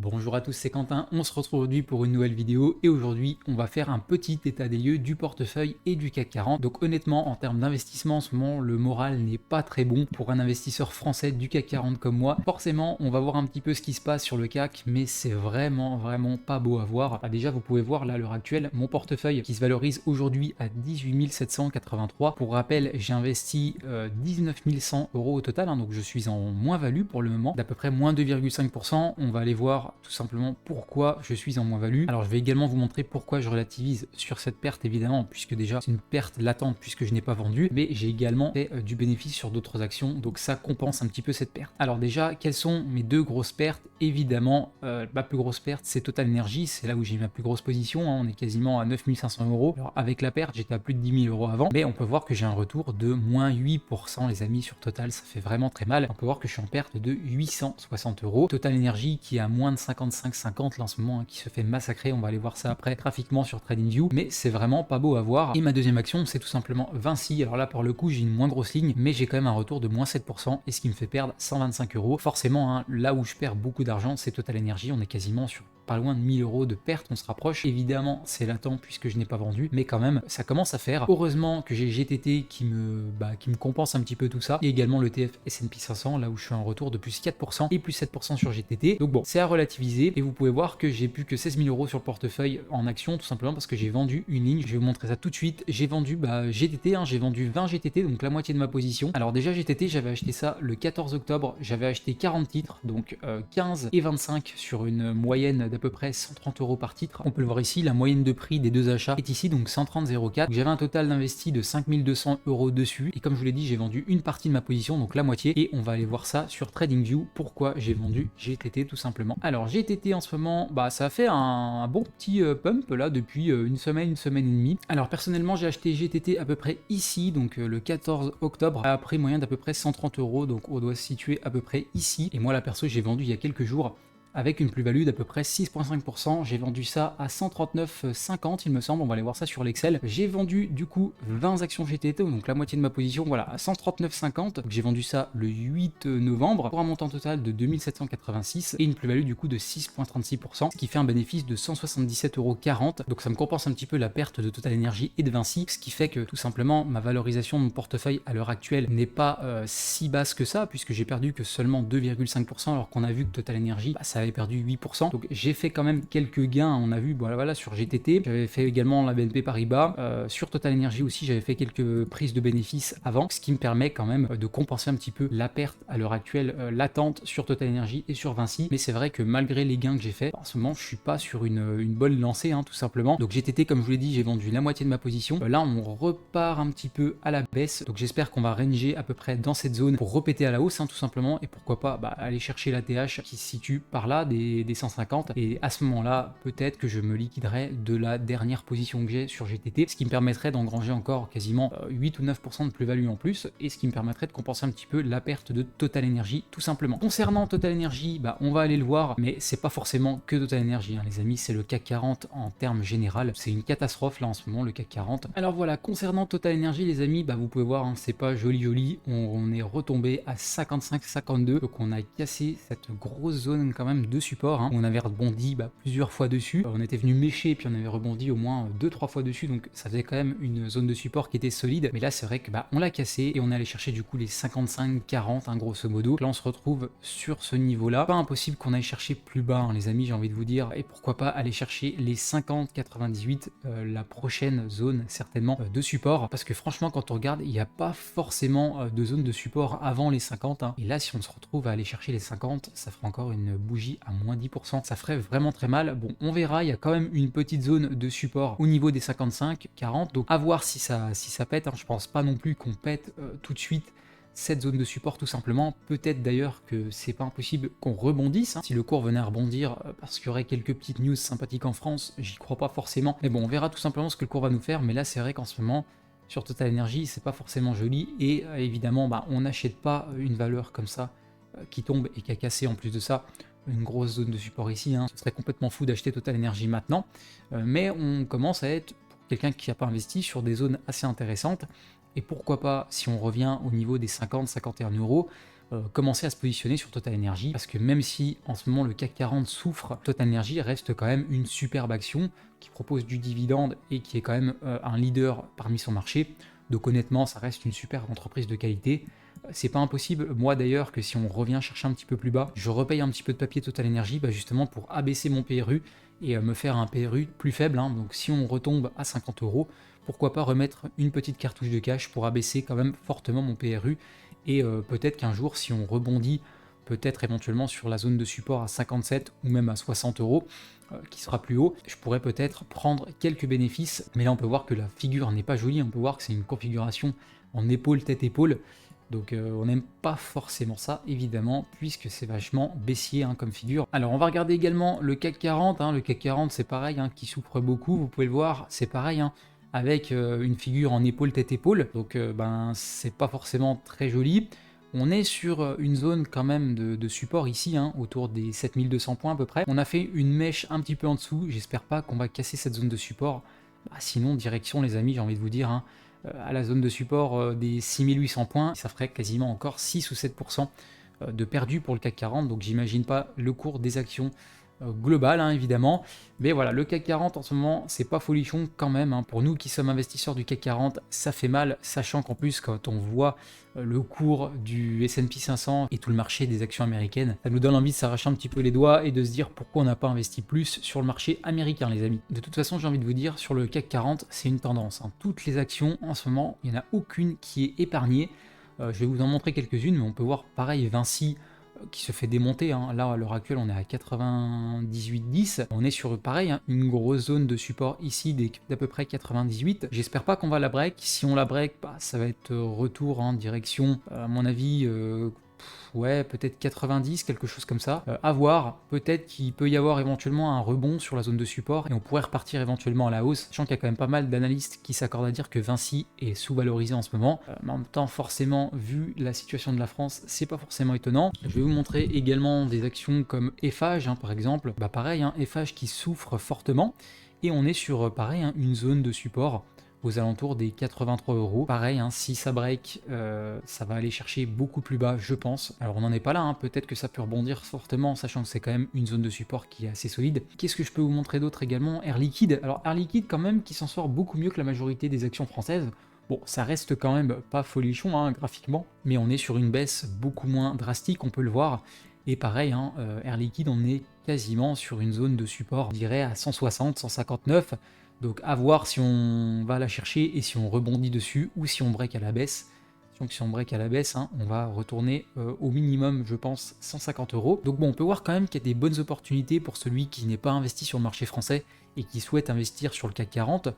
Bonjour à tous, c'est Quentin, on se retrouve aujourd'hui pour une nouvelle vidéo et aujourd'hui on va faire un petit état des lieux du portefeuille et du CAC 40. Donc honnêtement en termes d'investissement en ce moment le moral n'est pas très bon pour un investisseur français du CAC 40 comme moi. Forcément on va voir un petit peu ce qui se passe sur le CAC mais c'est vraiment pas beau à voir. Déjà vous pouvez voir là à l'heure actuelle mon portefeuille qui se valorise aujourd'hui à 18 783. Pour rappel j'ai investi 19 100 euros au total, donc je suis en moins-value pour le moment d'à peu près moins 2,5%. On va aller voir tout simplement pourquoi je suis en moins-value. Alors je vais également vous montrer pourquoi je relativise sur cette perte évidemment, puisque déjà c'est une perte latente puisque je n'ai pas vendu, mais j'ai également fait du bénéfice sur d'autres actions, donc ça compense un petit peu cette perte. Alors déjà, quelles sont mes deux grosses pertes? Évidemment, ma plus grosse perte c'est Total Energy, c'est là où j'ai ma plus grosse position, on est quasiment à 9 500 euros. Alors avec la perte j'étais à plus de 10 000 euros avant, mais on peut voir que j'ai un retour de moins 8% les amis sur Total, ça fait vraiment très mal. On peut voir que je suis en perte de 860 euros. Total Energy qui est à moins de 55,50 là en ce moment, qui se fait massacrer, on va aller voir ça après graphiquement sur TradingView, mais c'est vraiment pas beau à voir. Et ma deuxième action c'est tout simplement Vinci. Alors là pour le coup j'ai une moins grosse ligne, mais j'ai quand même un retour de moins 7% et ce qui me fait perdre 125 euros. Forcément là où je perds beaucoup d'argent c'est Total Energy, on est quasiment sur pas loin de 1000 euros de perte, on se rapproche. Évidemment c'est latent puisque je n'ai pas vendu, mais quand même ça commence à faire. Heureusement que j'ai GTT qui me compense un petit peu tout ça, et également le TF S&P 500 là où je suis en retour de plus 4% et plus 7% sur GTT. Donc bon, c'est à relativiser, et vous pouvez voir que j'ai plus que 16 000 euros sur le portefeuille en action, tout simplement parce que j'ai vendu une ligne. Je vais vous montrer ça tout de suite. J'ai vendu GTT, j'ai vendu 20 GTT, donc la moitié de ma position. Alors déjà GTT j'avais acheté ça le 14 octobre, j'avais acheté 40 titres, donc 15 et 25 sur une moyenne d'à peu près 130 euros par titre. On peut le voir ici, la moyenne de prix des deux achats est ici, donc 130,04. J'avais un total d'investi de 5200 euros dessus, et comme je vous l'ai dit j'ai vendu une partie de ma position, donc la moitié, et on va aller voir ça sur TradingView, pourquoi j'ai vendu GTT tout simplement. Alors GTT en ce moment, ça a fait un bon petit pump là depuis une semaine et demie. Alors personnellement j'ai acheté GTT à peu près ici, donc le 14 octobre, à prix moyen d'à peu près 130 euros, donc on doit se situer à peu près ici. Et moi la perso j'ai vendu il y a quelques jours avec une plus-value d'à peu près 6,5%. J'ai vendu ça à 139,50 il me semble, on va aller voir ça sur l'Excel. J'ai vendu du coup 20 actions GTT, donc la moitié de ma position, voilà, à 139,50. J'ai vendu ça le 8 novembre pour un montant total de 2786 et une plus-value du coup de 6,36%, ce qui fait un bénéfice de 177,40 €. Donc ça me compense un petit peu la perte de Total Energy et de Vinci, ce qui fait que tout simplement ma valorisation de mon portefeuille à l'heure actuelle n'est pas si basse que ça, puisque j'ai perdu que seulement 2,5% alors qu'on a vu que Total Energy, ça avait perdu 8%. Donc j'ai fait quand même quelques gains, on a vu voilà sur GTT, j'avais fait également la BNP Paribas, sur Total Energy aussi j'avais fait quelques prises de bénéfices avant, ce qui me permet quand même de compenser un petit peu la perte à l'heure actuelle latente sur Total Energy et sur Vinci. Mais c'est vrai que malgré les gains que j'ai fait, en ce moment je suis pas sur une bonne lancée tout simplement. Donc GTT comme je vous l'ai dit j'ai vendu la moitié de ma position, là on repart un petit peu à la baisse, donc j'espère qu'on va ranger à peu près dans cette zone pour repéter à la hausse tout simplement, et pourquoi pas aller chercher la TH qui se situe par là des 150, et à ce moment là peut-être que je me liquiderai de la dernière position que j'ai sur GTT, ce qui me permettrait d'engranger encore quasiment 8 ou 9% de plus-value en plus, et ce qui me permettrait de compenser un petit peu la perte de Total Energy tout simplement. Concernant Total Energy, on va aller le voir, mais c'est pas forcément que Total Energy les amis, c'est le CAC 40 en termes général, c'est une catastrophe là en ce moment le CAC 40. Alors voilà, concernant Total Energy les amis, vous pouvez voir c'est pas joli, on est retombé à 55,52, donc on a cassé cette grosse zone quand même de support, on avait rebondi plusieurs fois dessus, on était venu mécher puis on avait rebondi au moins 2-3 fois dessus, donc ça faisait quand même une zone de support qui était solide. Mais là c'est vrai que on l'a cassé et on est allé chercher du coup les 55-40 grosso modo. Donc là on se retrouve sur ce niveau là, pas impossible qu'on aille chercher plus bas les amis, j'ai envie de vous dire, et pourquoi pas aller chercher les 50-98, la prochaine zone certainement de support, parce que franchement quand on regarde il n'y a pas forcément de zone de support avant les 50, et là si on se retrouve à aller chercher les 50, ça fera encore une bougie à moins 10%, ça ferait vraiment très mal. Bon on verra, il y a quand même une petite zone de support au niveau des 55-40, donc à voir si ça pète, je pense pas non plus qu'on pète tout de suite cette zone de support tout simplement. Peut-être d'ailleurs que c'est pas impossible qu'on rebondisse, si le cours venait à rebondir parce qu'il y aurait quelques petites news sympathiques en France, j'y crois pas forcément, mais bon on verra tout simplement ce que le cours va nous faire. Mais là c'est vrai qu'en ce moment sur Total Energy c'est pas forcément joli, et évidemment on n'achète pas une valeur comme ça qui tombe et qui a cassé en plus de ça une grosse zone de support ici, ce serait complètement fou d'acheter Total Energy maintenant, mais on commence à être, pour quelqu'un qui n'a pas investi, sur des zones assez intéressantes. Et pourquoi pas, si on revient au niveau des 50-51 euros, commencer à se positionner sur Total Energy, parce que même si en ce moment le CAC 40 souffre, Total Energy reste quand même une superbe action qui propose du dividende et qui est quand même un leader parmi son marché. Donc honnêtement, ça reste une super entreprise de qualité. C'est pas impossible, moi d'ailleurs, que si on revient chercher un petit peu plus bas, je repaye un petit peu de papier Total Energy, justement pour abaisser mon PRU et me faire un PRU plus faible. Donc si on retombe à 50 euros, pourquoi pas remettre une petite cartouche de cash pour abaisser quand même fortement mon PRU. Et peut-être qu'un jour, si on rebondit peut-être éventuellement sur la zone de support à 57 ou même à 60 euros, qui sera plus haut, je pourrais peut-être prendre quelques bénéfices. Mais là, on peut voir que la figure n'est pas jolie, on peut voir que c'est une configuration en épaule, tête-épaule. Donc on n'aime pas forcément ça, évidemment, puisque c'est vachement baissier comme figure. Alors on va regarder également le CAC 40. Le CAC 40, c'est pareil, qui souffre beaucoup. Vous pouvez le voir, c'est pareil, avec une figure en épaule, tête-épaule. Donc c'est pas forcément très joli. On est sur une zone quand même de support ici, autour des 7200 points à peu près. On a fait une mèche un petit peu en dessous. J'espère pas qu'on va casser cette zone de support. Sinon, direction les amis, j'ai envie de vous dire, à la zone de support des 6800 points, ça ferait quasiment encore 6 ou 7% de perdu pour le CAC 40, donc j'imagine pas le cours des actions global évidemment, mais voilà, le CAC 40 en ce moment c'est pas folichon quand même, pour nous qui sommes investisseurs du CAC 40 ça fait mal, sachant qu'en plus quand on voit le cours du S&P 500 et tout le marché des actions américaines, ça nous donne envie de s'arracher un petit peu les doigts et de se dire pourquoi on n'a pas investi plus sur le marché américain les amis. De toute façon j'ai envie de vous dire, sur le CAC 40 c'est une tendance, toutes les actions en ce moment, il n'y en a aucune qui est épargnée. Je vais vous en montrer quelques-unes, mais on peut voir pareil Vinci qui se fait démonter, là à l'heure actuelle on est à 98,10, on est sur pareil, une grosse zone de support ici d'à peu près 98, j'espère pas qu'on va la break, si on la break, ça va être retour en direction, à mon avis, ouais, peut-être 90, quelque chose comme ça. À voir, peut-être qu'il peut y avoir éventuellement un rebond sur la zone de support et on pourrait repartir éventuellement à la hausse, sachant qu'il y a quand même pas mal d'analystes qui s'accordent à dire que Vinci est sous-valorisé en ce moment. Mais en même temps, forcément, vu la situation de la France, c'est pas forcément étonnant. Je vais vous montrer également des actions comme Eiffage, par exemple. Pareil, Eiffage qui souffre fortement. Et on est sur, pareil, une zone de support aux alentours des 83 euros. Pareil, si ça break, ça va aller chercher beaucoup plus bas, je pense. Alors on n'en est pas là, peut-être que ça peut rebondir fortement, sachant que c'est quand même une zone de support qui est assez solide. Qu'est-ce que je peux vous montrer d'autre également? Air Liquide. Alors Air Liquide quand même qui s'en sort beaucoup mieux que la majorité des actions françaises. Bon, ça reste quand même pas folichon graphiquement, mais on est sur une baisse beaucoup moins drastique, on peut le voir. Et pareil, Air Liquide, on est quasiment sur une zone de support, je dirais à 160, 159. Donc à voir si on va la chercher et si on rebondit dessus ou si on break à la baisse. Donc si on break à la baisse, on va retourner au minimum, je pense, 150 euros. Donc bon, on peut voir quand même qu'il y a des bonnes opportunités pour celui qui n'est pas investi sur le marché français et qui souhaite investir sur le CAC 40.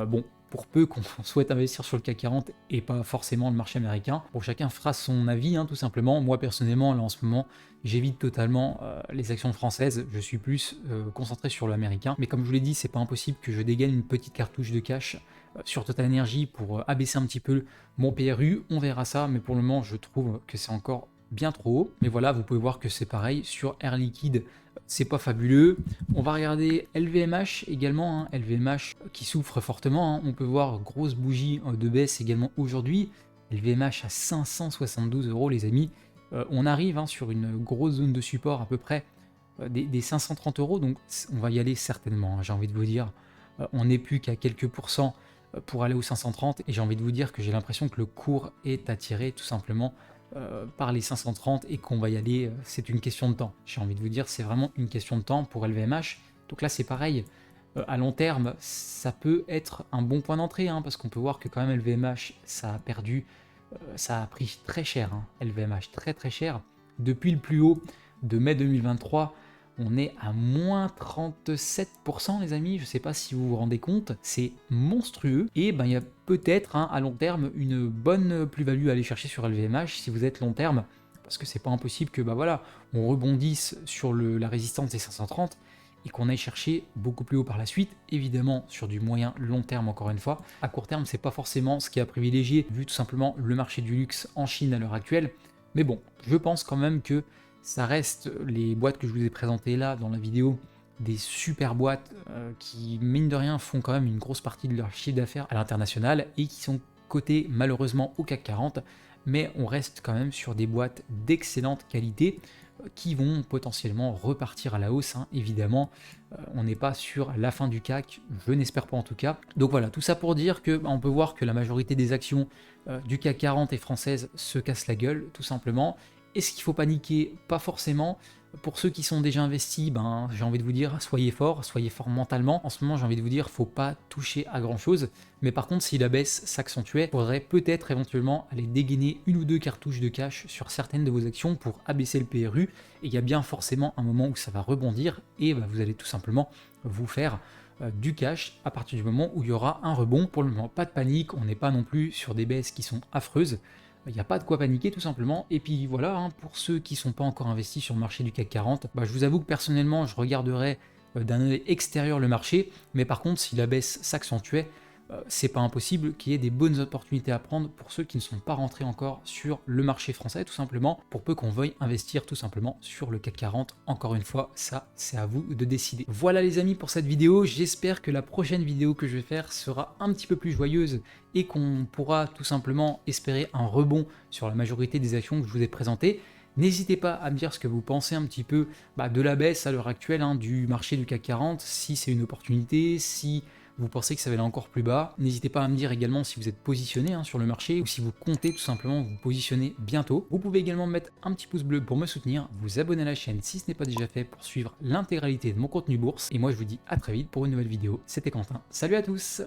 Bon, pour peu qu'on souhaite investir sur le CAC 40 et pas forcément le marché américain, bon, chacun fera son avis, tout simplement. Moi personnellement, là en ce moment, j'évite totalement les actions françaises, je suis plus concentré sur l'américain. Mais comme je vous l'ai dit, c'est pas impossible que je dégaine une petite cartouche de cash sur Total Energy pour abaisser un petit peu mon PRU. On verra ça, mais pour le moment, je trouve que c'est encore bien trop haut. Mais voilà, vous pouvez voir que c'est pareil sur Air Liquide, c'est pas fabuleux. On va regarder LVMH également, LVMH qui souffre fortement. On peut voir grosse bougie de baisse également aujourd'hui. LVMH à 572 euros les amis. On arrive sur une grosse zone de support à peu près des 530 euros, donc on va y aller certainement, j'ai envie de vous dire. On n'est plus qu'à quelques pourcents pour aller aux 530 et j'ai envie de vous dire que j'ai l'impression que le cours est attiré tout simplement par les 530 et qu'on va y aller, c'est une question de temps. J'ai envie de vous dire, c'est vraiment une question de temps pour LVMH. Donc là, c'est pareil, à long terme, ça peut être un bon point d'entrée, parce qu'on peut voir que quand même LVMH, ça a perdu, ça a pris très cher, LVMH, très très cher. Depuis le plus haut de mai 2023, on est à moins 37% les amis, je ne sais pas si vous vous rendez compte, c'est monstrueux. Et il y a peut-être à long terme une bonne plus-value à aller chercher sur LVMH si vous êtes long terme, parce que c'est pas impossible que on rebondisse sur la résistance des 530 et qu'on aille chercher beaucoup plus haut par la suite, évidemment sur du moyen long terme encore une fois. À court terme, c'est pas forcément ce qui est à privilégier, vu tout simplement le marché du luxe en Chine à l'heure actuelle. Mais bon, je pense quand même que ça reste les boîtes que je vous ai présentées là dans la vidéo, des super boîtes qui, mine de rien, font quand même une grosse partie de leur chiffre d'affaires à l'international et qui sont cotées malheureusement au CAC 40. mais on reste quand même sur des boîtes d'excellente qualité qui vont potentiellement repartir à la hausse, hein, évidemment. On n'est pas sur la fin du CAC, je n'espère pas en tout cas. Donc voilà, tout ça pour dire que on peut voir que la majorité des actions du CAC 40 et françaises se cassent la gueule, tout simplement. Est-ce qu'il faut paniquer? Pas forcément. Pour ceux qui sont déjà investis, j'ai envie de vous dire, soyez forts mentalement. En ce moment, j'ai envie de vous dire, faut pas toucher à grand chose. Mais par contre, si la baisse s'accentuait, il faudrait peut-être éventuellement aller dégainer une ou deux cartouches de cash sur certaines de vos actions pour abaisser le PRU. Et il y a bien forcément un moment où ça va rebondir et vous allez tout simplement vous faire du cash à partir du moment où il y aura un rebond. Pour le moment, pas de panique, on n'est pas non plus sur des baisses qui sont affreuses. Il n'y a pas de quoi paniquer tout simplement. Et puis voilà, hein, pour ceux qui ne sont pas encore investis sur le marché du CAC 40, je vous avoue que personnellement, je regarderais d'un œil extérieur le marché. Mais par contre, si la baisse s'accentuait, c'est pas impossible qu'il y ait des bonnes opportunités à prendre pour ceux qui ne sont pas rentrés encore sur le marché français, tout simplement, pour peu qu'on veuille investir tout simplement sur le CAC 40. Encore une fois, ça, c'est à vous de décider. Voilà les amis pour cette vidéo, j'espère que la prochaine vidéo que je vais faire sera un petit peu plus joyeuse et qu'on pourra tout simplement espérer un rebond sur la majorité des actions que je vous ai présentées. N'hésitez pas à me dire ce que vous pensez un petit peu de la baisse à l'heure actuelle du marché du CAC 40, si c'est une opportunité, si vous pensez que ça va aller encore plus bas. N'hésitez pas à me dire également si vous êtes positionné sur le marché ou si vous comptez tout simplement vous positionner bientôt. Vous pouvez également mettre un petit pouce bleu pour me soutenir, vous abonner à la chaîne si ce n'est pas déjà fait pour suivre l'intégralité de mon contenu bourse. Et moi je vous dis à très vite pour une nouvelle vidéo. C'était Quentin. Salut à tous!